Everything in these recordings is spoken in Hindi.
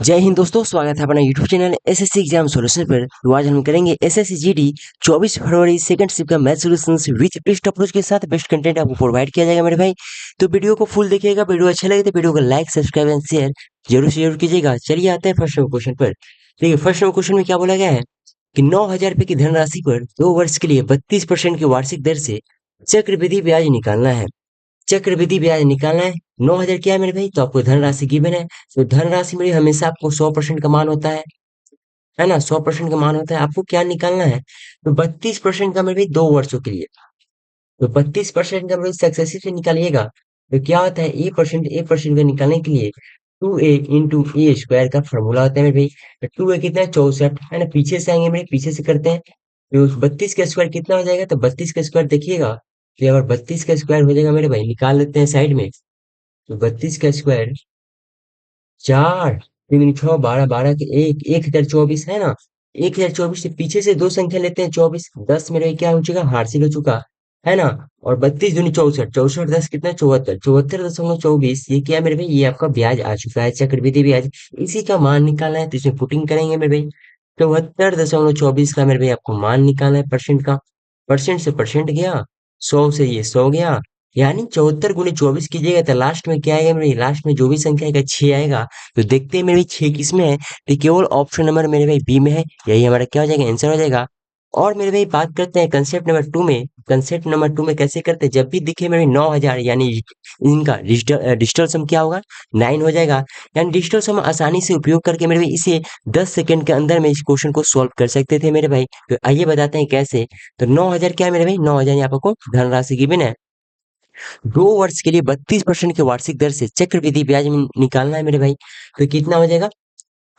जय हिंद दोस्तों, स्वागत है अपना YouTube channel SSC exam solution पर। तो आज हम करेंगे एसएससी जीडी 24 फरवरी सेकंड शिफ्ट का math solutions with best approach के साथ बेस्ट कंटेंट आपको प्रोवाइड किया जाएगा मेरे भाई। तो वीडियो को फुल देखिएगा। वीडियो अच्छा लगे तो वीडियो को लाइक सब्सक्राइब एंड शेयर जरूर से जरूर कीजिएगा। चलिए आते हैं फर्स्ट नंबर क्वेश्चन पर। देखिए फर्स्ट नंबर क्वेश्चन में क्या बोला गया है कि 9,000 रुपए की धनराशि पर 2 वर्ष के लिए 32% की वार्षिक दर से चक्रवृद्धि ब्याज निकालना है। चक्रवृद्धि ब्याज निकालना है। 9,000 क्या है मेरे भाई, तो आपको धनराशि गिवन है। तो धनराशि मेरी हमेशा आपको 100% का मान होता है ना, 100% का मान होता है। आपको क्या निकालना है, तो 32% का मेरे भाई 2 वर्षों के लिए। तो 32% का मेरे सक्सेसिव से निकालिएगा तो क्या होता है, ए परसेंट का निकालने के लिए 2a × a² का फॉर्मूला होता है मेरे भाई। तो 2a कितना है, 64 है ना। पीछे से आएंगे मेरे, पीछे से करते हैं। तो 32 का स्क्वायर कितना हो जाएगा, तो 32 का स्क्वायर देखिएगा। तो यहाँ पर 32 का स्क्वायर हो जाएगा मेरे भाई, निकाल लेते हैं साइड में। तो 32 का स्क्वायर 4 3 6 12 12 के 1024 है ना। 1024 से पीछे से दो संख्या लेते हैं, 24 10 मेरे क्या हो चुका, हासिल हो चुका है ना। और 32 दूनी 64, 64 10 कितना, 74, 74.24 ये क्या है मेरे भाई, ये आपका ब्याज आ चुका है, चक्रवृद्धि ब्याज। इसी का मान निकालना है तो इसमें पुटिंग करेंगे मेरे भाई। 74.24 का मेरे भाई आपको मान निकालना है परसेंट का। परसेंट से परसेंट गया, 100 से ये 100 गया, यानी 74 × 24 कीजिएगा तो लास्ट में क्या आएगा मेरे, लास्ट में जो भी संख्या आएगा 6 आएगा। तो देखते हैं मेरे भाई 6 किस में है, तो केवल ऑप्शन नंबर मेरे भाई बी में है। यही हमारा क्या हो जाएगा, आंसर हो जाएगा। और मेरे भाई बात करते हैं कंसेप्ट नंबर 2 में। कंसेप्ट नंबर 2 में कैसे करते हैं, जब भी दिखे मेरे 9,000 यानी इनका डिजिटल सम क्या होगा, 9 हो जाएगा। यानी डिजिटल सम आसानी से उपयोग करके मेरे भाई इसे 10 सेकंड के अंदर में इस क्वेश्चन को सॉल्व कर सकते थे मेरे भाई। तो आइए बताते हैं कैसे। तो 9,000 क्या है मेरे भाई, 9,000 यहाँ पर को धनराशि गिवन है। 2 वर्ष के लिए 32% की वार्षिक दर से चक्रवृद्धि ब्याज निकालना है मेरे भाई। तो कितना हो जाएगा,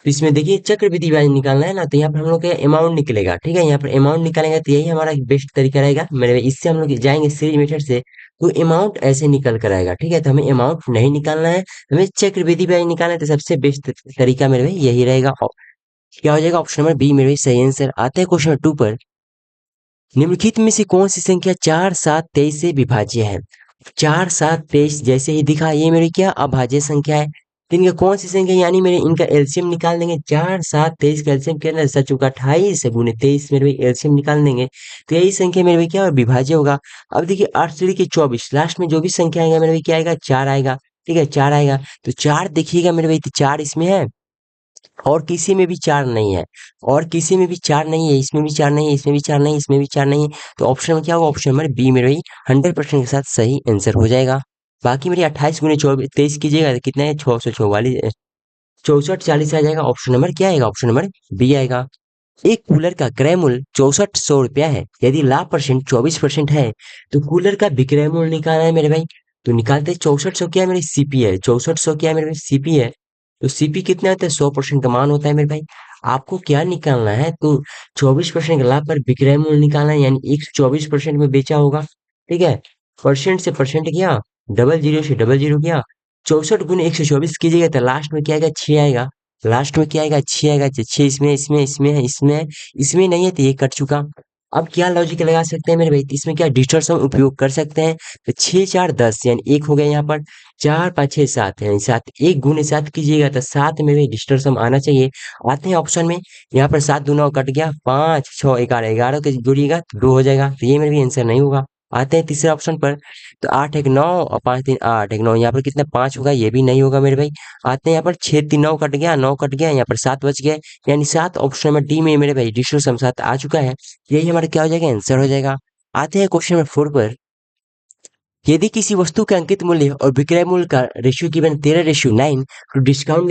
तो इसमें देखिए चक्रवृद्धि ब्याज निकालना है ना, तो यहाँ पर हम लोग का अमाउंट निकलेगा। ठीक है, यहाँ पर अमाउंट निकालेंगे तो यही हमारा बेस्ट तरीका रहेगा मेरे भाई। इससे हम लोग जाएंगे सीरीज मेथड से, तो अमाउंट ऐसे निकल कर आएगा। ठीक है, तो हमें अमाउंट नहीं निकालना है, हमें चक्रवृद्धि ब्याज निकालना है। तो सबसे बेस्ट तरीका मेरे भाई यही रहेगा। क्या हो जाएगा, ऑप्शन नंबर बी मेरे भाई सही आंसर। आते हैं क्वेश्चन नंबर 2 पर। निम्नलिखित में से कौन सी संख्या 4 7 23 से विभाज्य है। 4 7 23 जैसे ही दिखा, ये मेरी क्या अभाज्य संख्या है। तो इनका कौन सी संख्या, यानी मेरे इनका एलसीएम निकाल देंगे। 4 7 23 का एलसीएम क्या है, 28 गुने 23 मेरे भाई एलसीएम निकाल देंगे। तो यही संख्या मेरे भाई क्या और विभाज्य होगा। अब देखिए 8 से लेके 24 लास्ट में जो भी संख्या आएगा मेरे भाई क्या आएगा, 4 आएगा। ठीक है, 4 आएगा। तो 4 देखिएगा मेरे भाई, तो 4 इसमें है और किसी में भी 4 नहीं है, और किसी में भी 4 नहीं है, इसमें भी 4 नहीं है, इसमें भी 4 नहीं है, इसमें भी 4 नहीं है। तो ऑप्शन में क्या होगा, ऑप्शन नंबर बी मेरे भाई 100% के साथ सही आंसर हो जाएगा। बाकी मेरी 28 गुने 23 कीजिएगा तो कितना है, 644 64 40 आ जाएगा। ऑप्शन नंबर क्या आएगा, ऑप्शन नंबर बी आएगा। एक कूलर का क्रय मूल्य 6400 रुपया है, यदि लाभ परसेंट 24% है, तो कूलर का विक्रय मूल्य निकालना है मेरे भाई। तो निकालते 6400 क्या है मेरी, सीपी है। 6400 क्या है मेरे भाई, सीपी है। तो सीपी कितना होता है, 100% का मान होता है मेरे भाई। आपको क्या निकालना है, तो 24% लाभ पर विक्रय मूल्य निकालना है, यानी 124% में बेचा होगा। ठीक है, परसेंट से परसेंट गया, डबल जीरो से डबल जीरो गया, 64 गुने 124 कीजिएगा तो लास्ट में क्या आएगा, 6 आएगा। लास्ट में क्या आएगा, 6 आएगा। 6 इसमें इसमें इसमें है, इसमें है, इसमें नहीं है, तो ये कट चुका। अब क्या लॉजिक लगा सकते हैं मेरे भाई, तो इसमें क्या डिजिटल सम उपयोग कर सकते हैं। तो 6 4 10 यानी 1 हो गया यहाँ पर, 4 5 6 7 यानी 7, 1 गुने 7 कीजिएगा तो 7 में भी डिजिटल सम आना चाहिए। आते हैं ऑप्शन में, यहाँ पर 7 दूना कट गया, 5 6 11 11 के जोड़िएगा तो 2 हो जाएगा, तो ये मेरे भी आंसर नहीं होगा। आते हैं तीसरे ऑप्शन पर। तो 8 1 9 और 5 3 8 1 9, यहाँ पर कितना 5 होगा, ये भी नहीं होगा मेरे भाई। आते हैं यहाँ पर 6 3 9 कट गया, 9 कट गया, यहाँ पर 7 बच गया, यानी 7 ऑप्शन नंबर डी में मेरे भाई डिजिटल सम 7 आ चुका है। यही हमारा क्या हो जाएगा, आंसर हो जाएगा। आते हैं क्वेश्चन नंबर 4 पर। यदि किसी वस्तु के अंकित मूल्य और विक्रय मूल्य का रेशियो गिवन 13:9, तो डिस्काउंट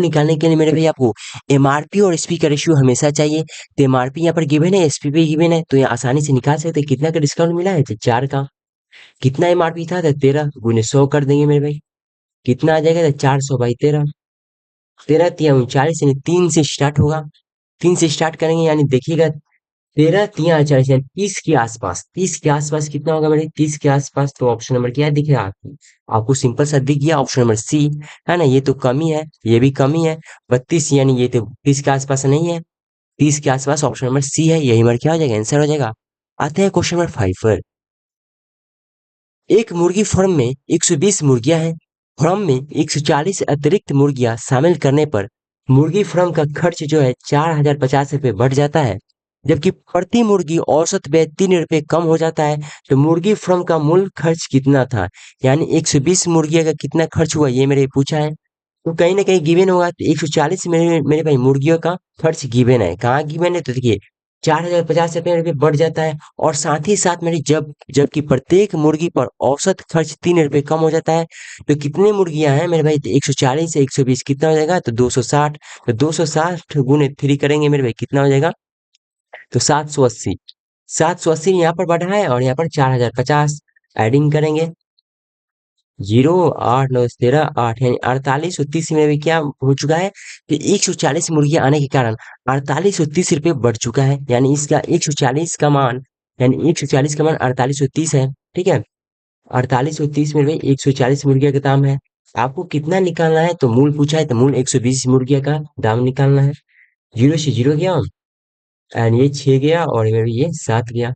निकालने के लिए मेरे भाई आपको एमआरपी और एसपी का रेशियो हमेशा चाहिए। तो एमआरपी यहाँ पर गिवन है, एसपी भी गिवन है, तो यहाँ आसानी से निकाल सकते हैं कितना का डिस्काउंट मिला है, तो 4 का। कितना एमआरपी था, तो 13 गुने 100 कर देंगे मेरे भाई, कितना आ जाएगा, तो 400/13। 13 तिया 39 यानी 3 से स्टार्ट होगा। 3 से स्टार्ट करेंगे यानी देखिएगा, 13 तिया 40 यानी 30 के आसपास। 30 के आसपास कितना होगा मेरे, 30 के आसपास। तो ऑप्शन नंबर क्या दिख रहा है आपको, आपको सिंपल सा दिख गया, ऑप्शन नंबर सी है ना। ये तो कम ही है, ये भी कम ही है। 32 यानी ये तो 30 के आसपास नहीं है, 30 के आसपास ऑप्शन नंबर सी है, यही हमारा क्या हो जाएगा, आंसर हो जाएगा। आते हैं क्वेश्चन नंबर 5 पर। एक मुर्गी फार्म में 120 मुर्गियां हैं, फार्म में 140 अतिरिक्त मुर्गियां शामिल करने पर मुर्गी फार्म का खर्च जो है 4050 रुपये बढ़ जाता है, जबकि प्रति मुर्गी औसत व्यय 3 रुपये कम हो जाता है। तो मुर्गी फार्म का मूल खर्च कितना था, यानी 120 मुर्गिया का कितना खर्च हुआ, ये मेरे पूछा है। तो कहीं ना कहीं गिवन होगा, तो 140 मेरे भाई मुर्गियों का खर्च गिवन है। कहाँ गिवन है, तो देखिए 4050 रुपये बढ़ जाता है, और साथ ही साथ मेरी जबकि प्रत्येक मुर्गी पर औसत खर्च 3 रुपये कम हो जाता है। तो कितनी मुर्गियां हैं मेरे भाई, 140 से 120 कितना हो जाएगा, तो 260। तो 260 गुने 3 करेंगे मेरे भाई, कितना हो जाएगा, तो 780। 780 यहाँ पर बढ़ा है और यहाँ पर 4050 एडिंग करेंगे। 0 8 9 13 8 यानी 4830 में भी क्या हो चुका है कि 140 मुर्गियां आने के कारण 4830 रुपये बढ़ चुका है। यानी इसका 140 का मान, यानी 140 का मान 4830 है। ठीक है, 4830 में भाई 140 मुर्गिया का दाम है। आपको कितना निकालना है, तो मूल पूछा है, तो मूल 120 मुर्गिया का दाम निकालना है। 0 से 0 गया, एंड ये 6 गया, और ये 7 गया।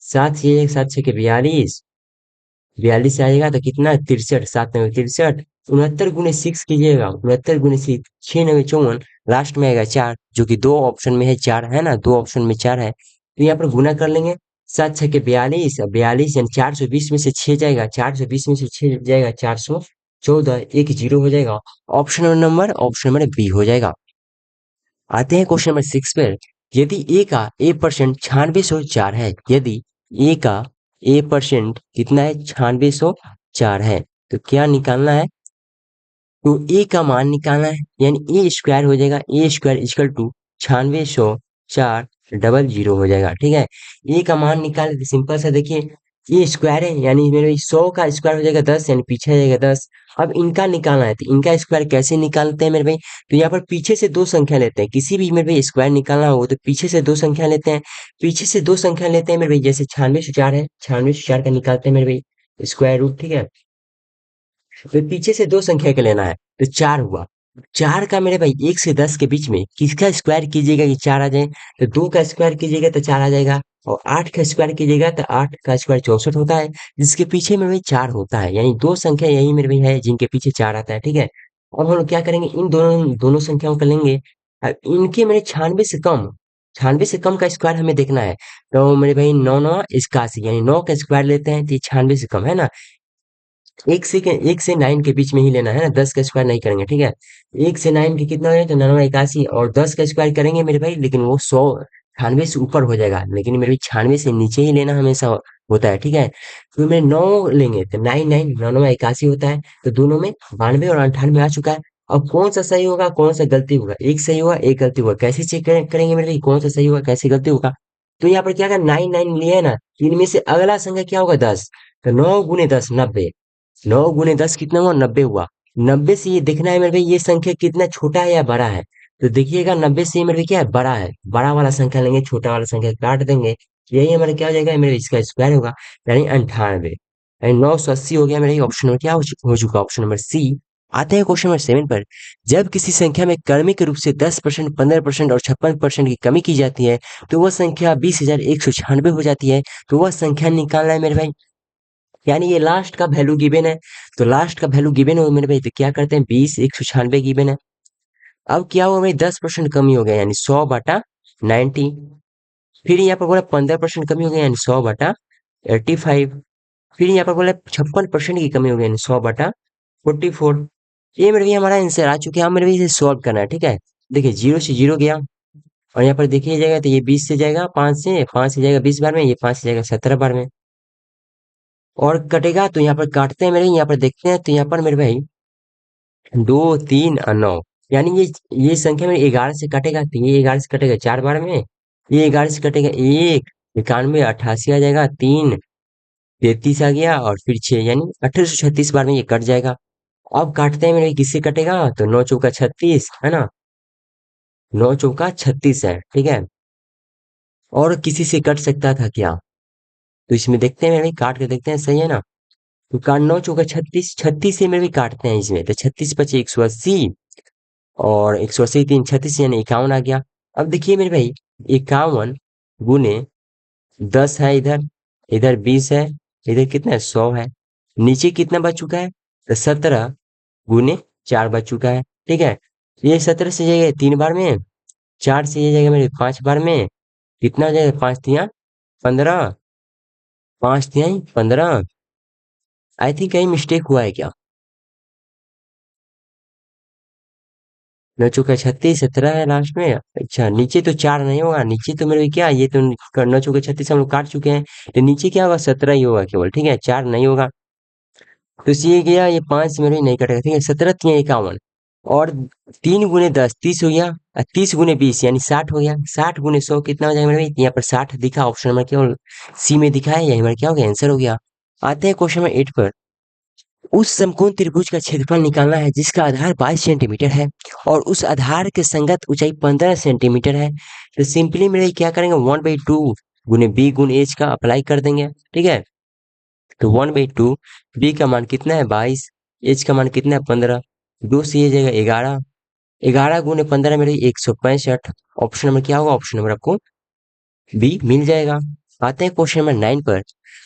7 से 1 7 6 के 42, 42 से आएगा तो कितना, 63। 7 9 63, 69 गुने 6 कीजिएगा, 69 गुने 6, 6 9 54, लास्ट में आएगा 4, जो कि दो ऑप्शन में है, 4 है ना, दो ऑप्शन में 4 है। तो यहाँ पर गुना कर लेंगे। 7 6 के 42, 42 यानी 420 में से 6 जाएगा, 420 में से 6 जाएगा, 414, एक जीरो हो जाएगा। ऑप्शन नंबर बी हो जाएगा। आते हैं क्वेश्चन नंबर 6 पर। यदि ए का ए परसेंट 9604 है, यदि ए का ए परसेंट कितना है, 9604 है, तो क्या निकालना है, तो ए का मान निकालना है। यानी ए स्क्वायर हो जाएगा, A square equal to 9604 double zero हो जाएगा। ठीक है, ए का मान निकाले तो सिंपल सा देखिए, ए स्क्वायर है यानी मेरे 100 का स्क्वायर हो जाएगा 10, यानी पीछे आ जाएगा 10। अब इनका निकालना है, तो इनका स्क्वायर कैसे निकालते हैं मेरे भाई, तो यहाँ पर पीछे से दो संख्या लेते हैं। किसी भी मेरे भाई स्क्वायर निकालना हो तो पीछे से दो संख्या लेते हैं। पीछे से दो संख्या लेते हैं मेरे भाई, जैसे 9604 है, 9604 का निकालते हैं मेरे भाई स्क्वायर रूट। ठीक है, फिर पीछे से दो संख्या का लेना है, तो 4 हुआ। 4 का मेरे भाई 1 से 10 के बीच में किसका स्क्वायर कीजिएगा कि 4 आ जाए, तो 2 का स्क्वायर कीजिएगा तो 4 आ जाएगा, और 8 का स्क्वायर कीजिएगा तो 8 का स्क्वायर 64 होता है, जिसके पीछे मेरे भाई 4 होता है। यानी दो संख्या यही मेरे भाई है जिनके पीछे 4 आता है। ठीक है, अब हम लोग क्या करेंगे, इन दोनों दोनों संख्याओं का लेंगे। अब इनके मेरे 96 से कम का स्क्वायर हमें देखना है। तो मेरे भाई 9 9 81, यानी 9 का स्क्वायर लेते हैं तो ये 96 से कम है ना। एक से 9 के बीच में ही लेना है ना, 10 का स्क्वायर नहीं करेंगे। ठीक है, 1 से 9 के कितना हो जाए, तो 9 81, और 10 का स्क्वायर करेंगे मेरे भाई, लेकिन वो 96 से ऊपर हो जाएगा, लेकिन मेरे भाई 96 से नीचे ही लेना हमेशा होता है। ठीक है, तो मैं 9 लेंगे तो 9 9 9 9 81 होता है, तो दोनों में 92 और 98 आ चुका है। अब कौन सा सही होगा, कौन सा गलती होगा, एक सही होगा एक गलती होगा, कैसे चेक करेंगे मेरे भाई, कौन सा सही होगा कैसे गलती होगा। तो यहाँ पर क्या कर, 9 9 लिया है ना, इनमें से अगला संख्या क्या होगा, 10। तो 9 गुने 10 90, 9 गुने 10 कितना हुआ, 90 हुआ। 90 से ये देखना है मेरे भाई ये संख्या कितना छोटा है या बड़ा है, तो देखिएगा 90 से ये मेरे भाई क्या है, बड़ा है। बड़ा वाला संख्या लेंगे, छोटा वाला संख्या काट देंगे, यही हमारा क्या हो जाएगा, मेरे इसका स्क्वायर होगा, यानी 98। यानी 980 हो गया मेरे ऑप्शन में क्या हो चुका, ऑप्शन नंबर सी। आते हैं क्वेश्चन नंबर 7 पर। जब किसी संख्या में क्रमिक रूप से 10%, 15% और 56% की कमी की जाती है, तो वह संख्या 20,196 हो जाती है। तो वह संख्या निकालना है मेरे भाई, यानी ये लास्ट का वैल्यू गिवन है। तो लास्ट का वैल्यू गिवन हो मेरे भाई, तो क्या करते हैं, 20,196 गिवन है। अब क्या हुआ भाई, 10% कमी हो गया, यानी 100/90। फिर यहाँ पर बोला 15% कमी हो गया, यानी 100/85। फिर यहाँ पर बोला 56% की कमी हो गई, यानी 100/44। ये मेरे भैया हमारा आंसर आ चुके हैं। अब मेरे भैया इसे सॉल्व करना है। ठीक है, देखिए 0 से 0 गया, और यहाँ पर देखिए जाएगा तो ये 20 से जाएगा, 5 से जाएगा 20 बार में, ये 5 से जाएगा 17 बार में, और कटेगा तो यहाँ पर काटते हैं मेरे, यहाँ पर देखते हैं तो यहाँ पर मेरे भाई 2 3 और 9, यानी ये संख्या में 11 से कटेगा, तो ये 11 से कटेगा 4 बार में, ये 11 से कटेगा 1, 91 88 आ जाएगा, 3 33 आ गया, और फिर 6, यानी 1836 बार में ये कट जाएगा। अब काटते हैं मेरे, किससे कटेगा, तो 9 चौका 36 है ना, 9 चौका 36 है। ठीक है, और किसी से कट सकता था क्या, तो इसमें देखते हैं मेरे भाई, काट के देखते हैं सही है ना। तो काट 9 चौका 36, 36 से मेरे भी काटते हैं इसमें, तो 36 पचे 180, और 180 3 36, यानी 51 आ गया। अब देखिए मेरे भाई 51 गुने 10 है, इधर इधर 20 है, इधर कितना है 100 है, नीचे कितना बच चुका है, तो 17। गुने 4 बच चुका है। ठीक है, ये 17 से जाएगा 3 बार में, 4 से ये जाएगा मेरे 5 बार में, कितना हो जाएगा 5 तिया 15, 5 तिहाई 15। आई थिंक कहीं मिस्टेक हुआ है क्या? 9 चौका 36 17 है लास्ट में। अच्छा नीचे तो 4 नहीं होगा, नीचे तो मेरे क्या, ये तो 9 चौका 36 हम लोग काट चुके हैं, तो नीचे क्या होगा 17 ही होगा केवल। ठीक है, 4 नहीं होगा। तो ये गया, ये 5 मेरे नहीं कटेगा। ठीक है, 17 तिया 51, और 3 गुने 10 30 हो गया, 30 गुने 20 यानी 60 हो गया, 60 गुने 100 कितना हो जाएगा मेरे भाई? यहाँ पर 60 दिखा, ऑप्शन नंबर केवल सी में दिखा है, यही हमारा क्या हो गया, आंसर हो गया। आते हैं क्वेश्चन नंबर 8 पर। उस समकोण त्रिभुज का क्षेत्रफल निकालना है जिसका आधार 22 सेंटीमीटर है और उस आधार के संगत ऊंचाई 15 सेंटीमीटर है। तो सिंपली मेरे क्या करेंगे, 1/2 गुने बी गुने एच का अप्लाई कर देंगे। ठीक है, तो 1/2, बी का मान कितना है 22, एच का मान कितना है 15, दो से ये जाएगा 11, 11 गुने 15 मेरे 165। ऑप्शन नंबर क्या होगा, ऑप्शन नंबर आपको बी मिल जाएगा। आते हैं क्वेश्चन नंबर 9 पर।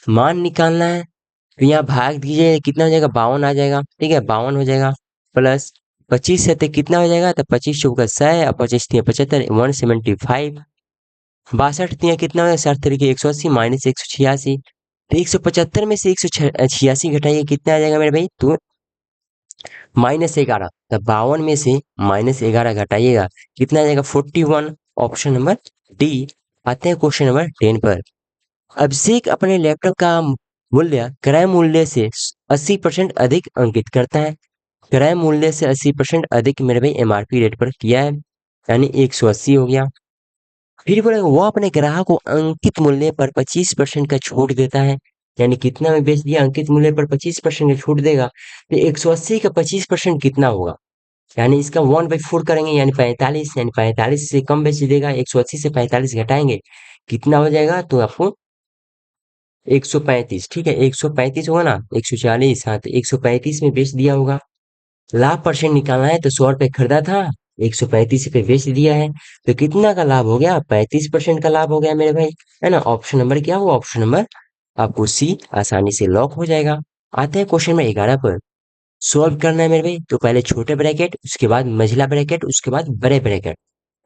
मान निकालना है, तो यहाँ भाग दीजिए, कितना हो जाएगा 52 आ जाएगा। ठीक है, 52 हो जाएगा, प्लस 25 से कितना हो जाएगा, तो 25 चौका 100 और 25 तिया 75, 175। 62 तिया कितना हो जाएगा, 60 तरीके 180 माइनस 186, तो 175 में से 186 घटाइए, कितना आ जाएगा मेरे भाई, तो -11। तो 52 में से -11 घटाइएगा, कितना आ जाएगा 41। Option number D. आते हैं क्वेश्चन नंबर 10 पर। अभिषेक अपने लैपटॉप का मूल्य क्रय मूल्य से 80% अधिक अंकित करता है। क्रय मूल्य से 80% अधिक मेरे भाई एमआरपी रेट पर किया है, यानी 180 हो गया। फिर बोले वो अपने ग्राहक को अंकित मूल्य पर 25% का छूट देता है, यानी कितना में बेच दिया, अंकित मूल्य पर 25% का छूट देगा, तो 180 का 25% कितना होगा, यानी इसका 1/4 करेंगे, यानी 45, यानी 45 से कम बेच देगा, 180 से 45 घटाएंगे, कितना हो जाएगा, तो आपको 135। ठीक है, 135 होगा ना, 140, हाँ, तो 135 में बेच दिया होगा। लाभ परसेंट निकालना है, तो 100 रुपए खरीदा था, 135 पे बेच दिया है, तो कितना का लाभ हो गया, 35% का लाभ हो गया मेरे भाई, है ना। ऑप्शन नंबर क्या हुआ, ऑप्शन नंबर आपको सी आसानी से लॉक हो जाएगा। आते हैं क्वेश्चन नंबर 11 पर। सॉल्व करना है मेरे भाई, तो पहले छोटे ब्रैकेट, उसके बाद मझला ब्रैकेट, उसके बाद बड़े ब्रैकेट।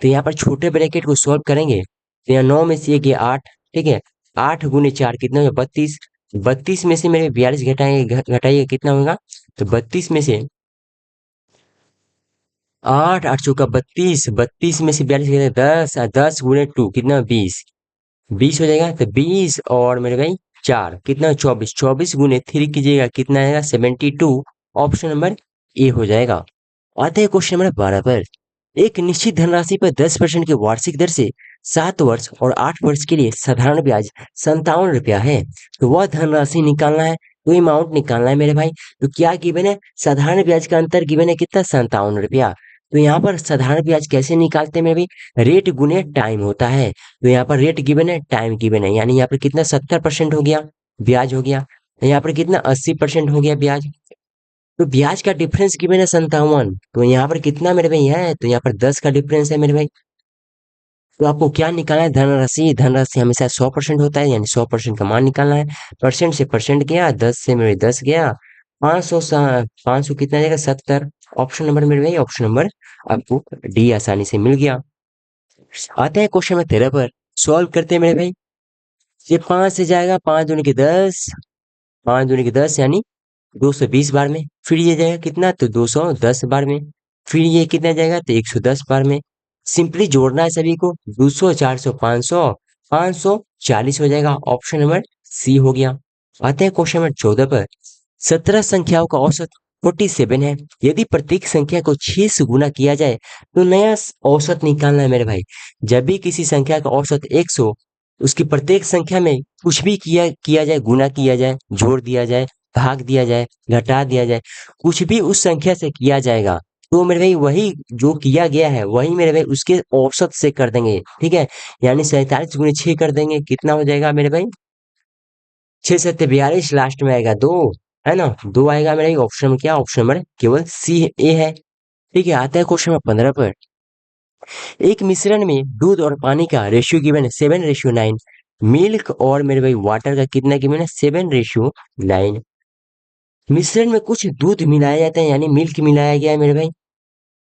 तो यहाँ पर छोटे ब्रैकेट को सॉल्व करेंगे, तो यहाँ 9 में से ये गया 8। ठीक है, 8 गुने 4 कितना होगा 32, 32 में से मेरे 42 घटाएंगे, घटाइए कितना होगा, तो 32 में से 8, 8 चौका 32, 32 में से 42 गया 10, 10 गुने 2 कितना 20, 20 हो जाएगा, तो 20 और मेरे भाई 4 कितना 24, 24 गुने 3 कीजिएगा, कितना आएगा 72। ऑप्शन नंबर ए हो जाएगा। आते हैं क्वेश्चन नंबर 12 पर। एक निश्चित धनराशि पर 10% की वार्षिक दर से 7 वर्ष और 8 वर्ष के लिए साधारण ब्याज 57 रुपया है, तो वह धनराशि निकालना है, तो अमाउंट निकालना है मेरे भाई। तो क्या गिवन है, साधारण ब्याज का अंतर गिवन है कितना 57 रुपया। तो यहाँ पर साधारण ब्याज कैसे निकालते हैं मेरे भाई, रेट गुने टाइम होता है। तो यहाँ पर रेट गिवन है, टाइम गिवन है, यानी यहाँ पर कितना 70% हो गया ब्याज हो गया, यहाँ पर कितना 80% हो गया ब्याज। तो ब्याज का डिफरेंस गिवन है 57, तो यहाँ पर कितना मेरे भाई है, तो यहाँ पर 10 का डिफरेंस है मेरे भाई। तो आपको क्या निकालना है, धनराशि, धनराशि हमेशा 100% होता है, यानी 100% का मान निकालना है। परसेंट से परसेंट गया, 10 से मेरे 10 गया, 500, 500 कितना जाएगा 70। ऑप्शन नंबर मेरे भाई, ऑप्शन नंबर आपको डी आसानी से मिल गया। आते हैं क्वेश्चन नंबर 13 पर। सॉल्व करते हैं मेरे भाई। ये 5 से जाएगा, 5 दूनी के 10, 5 दूनी के 10 यानी 220 बार में। फिर ये जाएगा कितना, तो 210 बार में। फिर ये कितना जाएगा, तो 110 बार में। सिंपली जोड़ना है सभी को, 200 400 500, 540 हो जाएगा। ऑप्शन नंबर सी हो गया। आते हैं क्वेश्चन नंबर 14 पर। 17 संख्याओं का औसत 47 है। यदि प्रत्येक संख्या को 6 से गुना किया जाए तो नया औसत निकालना है मेरे भाई। जब भी किसी संख्या का औसत 100, उसकी प्रत्येक संख्या में कुछ भी किया जाए, गुना किया जाए, जोड़ दिया जाए, भाग दिया जाए, घटा दिया जाए, कुछ भी उस संख्या से किया जाएगा, तो मेरे भाई वही जो किया गया है वही मेरे भाई उसके औसत से कर देंगे। ठीक है, यानी 47 गुने 6 कर देंगे, कितना हो जाएगा मेरे भाई, 6 7 42, लास्ट में आएगा 2, है ना, 2 आएगा मेरे भाई। ऑप्शन में क्या, ऑप्शन नंबर केवल सी ए है। ठीक है, आता है क्वेश्चन नंबर 15 पर। एक मिश्रण में दूध और पानी का रेशियो गिवन है 7:9, मिल्क और मेरे भाई वाटर का कितना गिवन है 7:9। मिश्रण में कुछ दूध मिलाया जाता है यानी मिल्क मिलाया गया है मेरे भाई,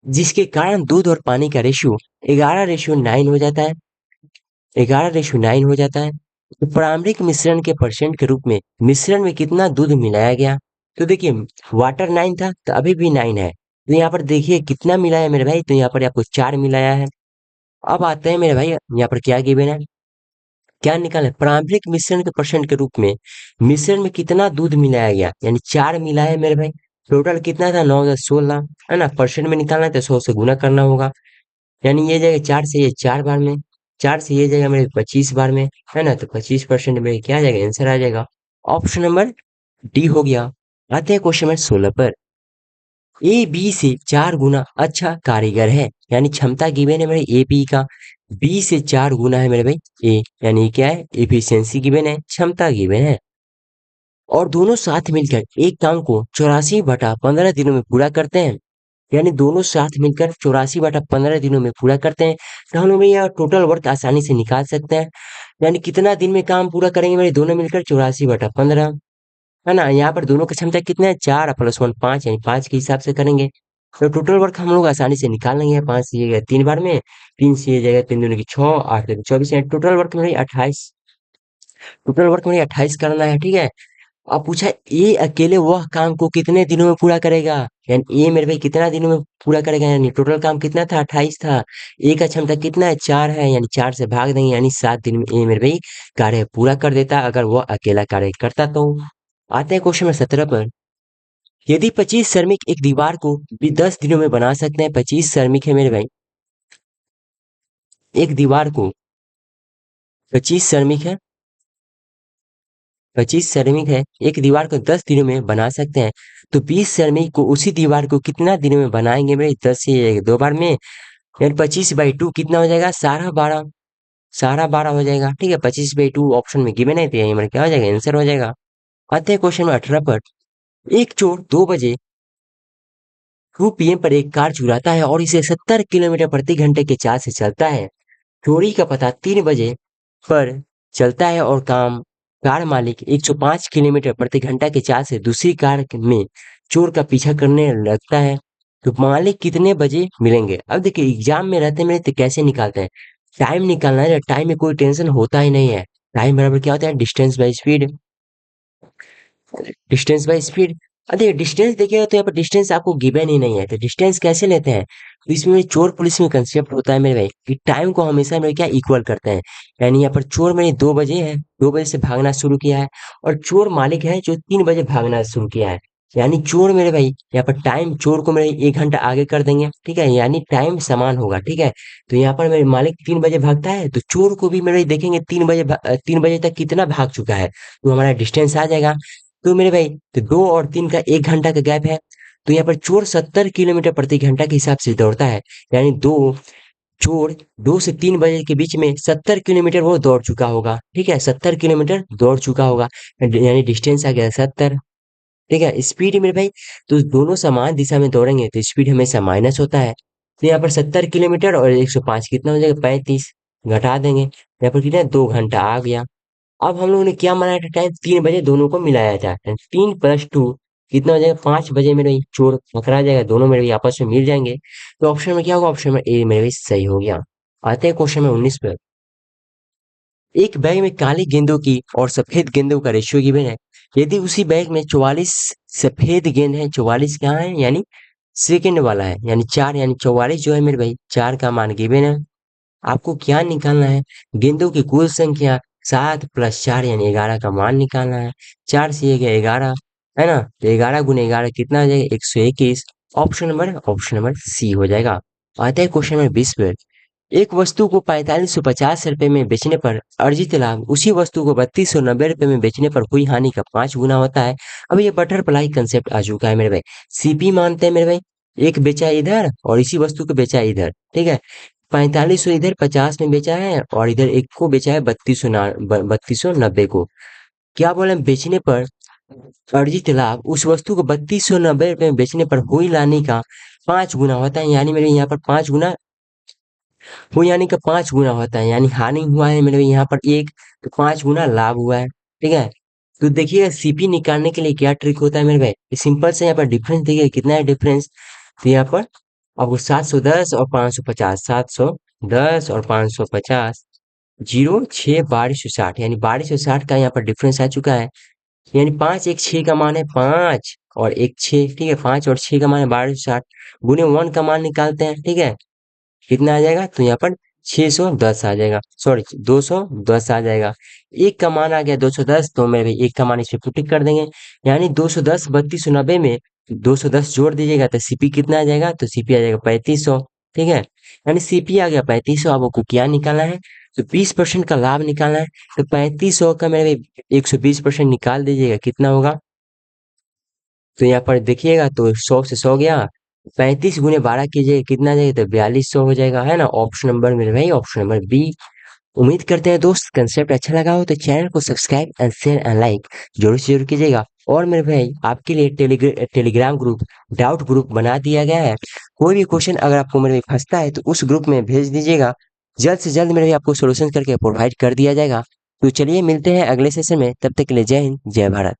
जिसके कारण दूध और पानी का रेशियो 11:9 हो जाता है, 11:9 हो जाता है। तो प्रारंभिक मिश्रण के परसेंट के रूप में मिश्रण में कितना दूध मिलाया गया, तो देखिए वाटर 9 था तो अभी भी 9 है, तो यहाँ पर देखिए कितना मिलाया है मेरे भाई, तो यहाँ पर आपको 4 मिलाया है। अब आते हैं मेरे भाई यहाँ पर क्या गिवन है, क्या निकाला है, प्रारंभिक मिश्रण के परसेंट के रूप में मिश्रण में कितना दूध मिलाया गया, यानी 4 मिला है मेरे भाई। टोटल कितना था, 9 10 16, है ना, परसेंट में निकालना है तो 100 से गुना करना होगा, यानी ये जाएगा 4 से, ये 4 बार में, 4 से ये जाएगा मेरे 25 बार में, है ना, तो 25% में क्या आ जाएगा, आंसर आ जाएगा। ऑप्शन नंबर डी हो गया। आते हैं क्वेश्चन नंबर 16 पर। ए बी से 4 गुना अच्छा कारीगर है, यानी क्षमता गिवन है मेरे ए बी का, बी से 4 गुना है मेरे भाई ए, यानी क्या है, एफिशिएंसी गिवन है, क्षमता गिवन है, और दोनों साथ मिलकर एक काम को 84/15 दिनों में पूरा करते हैं, यानी दोनों साथ मिलकर 84/15 दिनों में पूरा करते हैं, तो हम लोग यह टोटल वर्क आसानी से निकाल सकते हैं, यानी कितना दिन में काम पूरा करेंगे मेरे दोनों मिलकर, 84/15, है ना, यहाँ पर दोनों की क्षमता कितना है, 4 + 1 5, यानी 5 के हिसाब से करेंगे, तो टोटल वर्क हम लोग आसानी से निकाल लेंगे, 5 से ये गया 3 बार में, 3 से ये जाएगा 3 दूनी की 6, 8 दूनी 24, यानी टोटल वर्क में 28, टोटल वर्क में 28 करना है, ठीक है। अब पूछा ए अकेले वह काम को कितने दिनों में पूरा करेगा, यानी ए मेरे भाई कितना दिनों में पूरा करेगा, यानी टोटल काम कितना था, 28 था, ए का क्षमता कितना है, 4 है, यानी 4 से भाग देंगे, यानी 7 दिन में ए मेरे भाई कार्य पूरा कर देता, अगर वह अकेला कार्य करता तो। आते हैं क्वेश्चन नंबर 17 पर। यदि 25 श्रमिक एक दीवार को भी 10 दिनों में बना सकते हैं, 25 श्रमिक है मेरे भाई, एक दीवार को 25 श्रमिक है, 25 श्रमिक है, एक दीवार को 10 दिनों में बना सकते हैं, तो 20 श्रमिक को उसी दीवार को कितना दिनों में बनाएंगे मेरे, 10 से 2 बार में, यानी 25/2 कितना हो जाएगा, 12.5, 12.5 हो जाएगा, ठीक है, 25/2 ऑप्शन में गिवन है, तो यही हमारा क्या हो जाएगा, आंसर हो जाएगा। आते हैं क्वेश्चन में 18 पर। एक चोर 2 बजे 2 PM पर एक कार चुराता है और इसे 70 किलोमीटर प्रति घंटे के चाल से चलता है, चोरी का पता 3 बजे पर चलता है और कार मालिक 105 किलोमीटर प्रति घंटा की चाल से दूसरी कार में चोर का पीछा करने लगता है, तो मालिक कितने बजे मिलेंगे। अब देखिए एग्जाम में रहते में तो कैसे निकालते हैं, टाइम निकालना है, टाइम में कोई टेंशन होता ही नहीं है, टाइम बराबर क्या होता है, distance by speed, distance by speed. देखिए डिस्टेंस देखिएगा तो यहाँ पर डिस्टेंस आपको गिवन ही नहीं है, तो डिस्टेंस कैसे लेते हैं, तो इसमें चोर पुलिस में कंसेप्ट होता है मेरे भाई कि टाइम को हमेशा मेरे क्या इक्वल करते हैं, यानी यहाँ पर चोर मेरे 2 बजे है, 2 बजे से भागना शुरू किया है, और चोर मालिक है जो 3 बजे भागना शुरू किया है, यानी चोर मेरे भाई यहाँ पर टाइम चोर को मेरे 1 घंटा आगे कर देंगे, ठीक है, यानी टाइम समान होगा, ठीक है। तो यहाँ पर मेरे मालिक 3 बजे भागता है, तो चोर को भी मेरे देखेंगे 3 बजे तक कितना भाग चुका है, तो हमारा डिस्टेंस आ जाएगा। तो मेरे भाई तो 2 और 3 का 1 घंटा का गैप है, तो यहाँ पर चोर 70 किलोमीटर प्रति घंटा के हिसाब से दौड़ता है, यानी चोर 2 से 3 बजे के बीच में 70 किलोमीटर वो दौड़ चुका होगा, ठीक है, 70 किलोमीटर दौड़ चुका होगा, यानी डिस्टेंस आ गया 70, ठीक है। स्पीड मेरे भाई तो दोनों समान दिशा में दौड़ेंगे तो स्पीड हमेशा माइनस होता है, तो यहाँ पर 70 किलोमीटर और 105 कितना हो जाएगा, 35, घटा देंगे, यहाँ पर कितना 2 घंटा आ गया। अब हम लोगों ने क्या बनाया था टाइम, 3 बजे दोनों को मिलाया था, 3 + 2 कितना हो जाएगा, 5 बजे मेरे चोर पकड़ा जाएगा, दोनों मेरे आपस में मिल जाएंगे, तो ऑप्शन में क्या होगा, ऑप्शन में ए मेरे भाई सही हो गया। आते हैं क्वेश्चन में 19 पे। एक बैग में काली गेंदों की और सफेद गेंदों का रेशियो गिवन है, यदि उसी बैग में 44 सफेद गेंद है, 44 कहाँ है, यानी सेकंड वाला है, यानी 4, यानी 44 जो है मेरे भाई 4 का मान गिवन है, आपको क्या निकालना है, गेंदों की कुल संख्या 7 + 4 यानी 11 का मान निकालना है, 4 से ये गया 11, है ना, तो 11 × 11 कितना हो जाएगा, 121, ऑप्शन नंबर सी हो जाएगा। आता है क्वेश्चन नंबर 20 पे। एक वस्तु को 4550 रुपए में बेचने पर अर्जित लाभ उसी वस्तु को 3290 रुपए में बेचने पर हुई हानि का 5 गुना होता है। अब ये बटरफ्लाई कंसेप्ट आ चुका है मेरे भाई, सीपी मानते हैं मेरे भाई, एक बेचा इधर और इसी वस्तु को बेचा इधर, ठीक है, 4500 इधर 50 में बेचा है और इधर एक को बेचा है 3290 को, क्या बोले बेचने पर अर्जित लाभ उस वस्तु को 3290 रुपए में बेचने पर हुई हानि का 5 गुना होता है, यानी मेरे यहाँ पर 5 गुना वो यानी का 5 गुना होता है, यानी हानि हुआ है मेरे यहाँ पर एक, तो 5 गुना लाभ हुआ है, ठीक है। तो देखिएगा सीपी निकालने के लिए क्या ट्रिक होता है मेरे भाई, ये सिंपल से यहाँ पर डिफरेंस देखिए कितना है डिफरेंस। तो यहाँ पर आपको 710 और 550, 710 और 550, 0 6 1260, यानी 1260 का यहाँ पर डिफरेंस आ चुका है। यानी 5 1 6 का मान है 5 और 1 6, ठीक है, 5 और 6 का मान है 1260, गुने 1 का मान निकालते हैं, ठीक है, कितना आ जाएगा, तो यहाँ पर 610 आ जाएगा, सॉरी 210 आ जाएगा। एक का मान आ गया 210, तो मैं भाई एक का मान इसमें पुटिक कर देंगे, यानी 210 3290 में 210 जोड़ दीजिएगा तो सीपी कितना आ जाएगा, तो सीपी आ जाएगा 3500, ठीक है, यानी सीपी आ गया 3500। अब आपको क्या निकालना है, तो 20% का लाभ निकालना है। तो 3500 का मेरे भाई 120% निकाल दीजिएगा, कितना होगा, तो यहाँ पर देखिएगा तो 100 से 100 गया, 35 गुने 12 कीजिएगा कितना आ जाएगा, तो 4200 हो जाएगा, है ना। ऑप्शन नंबर मेरे भाई, ऑप्शन नंबर बी। उम्मीद करते हैं दोस्त कंसेप्ट अच्छा लगा हो तो चैनल को subscribe and share and like जरूर से जरूर कीजिएगा। और मेरे भाई आपके लिए टेलीग्राम ग्रुप, डाउट ग्रुप बना दिया गया है। कोई भी क्वेश्चन अगर आपको मेरे भाई फंसता है तो उस ग्रुप में भेज दीजिएगा, जल्द से जल्द मेरे भाई आपको सोल्यूशन करके प्रोवाइड कर दिया जाएगा। तो चलिए मिलते हैं अगले सेशन में, तब तक के लिए जय हिंद जय भारत।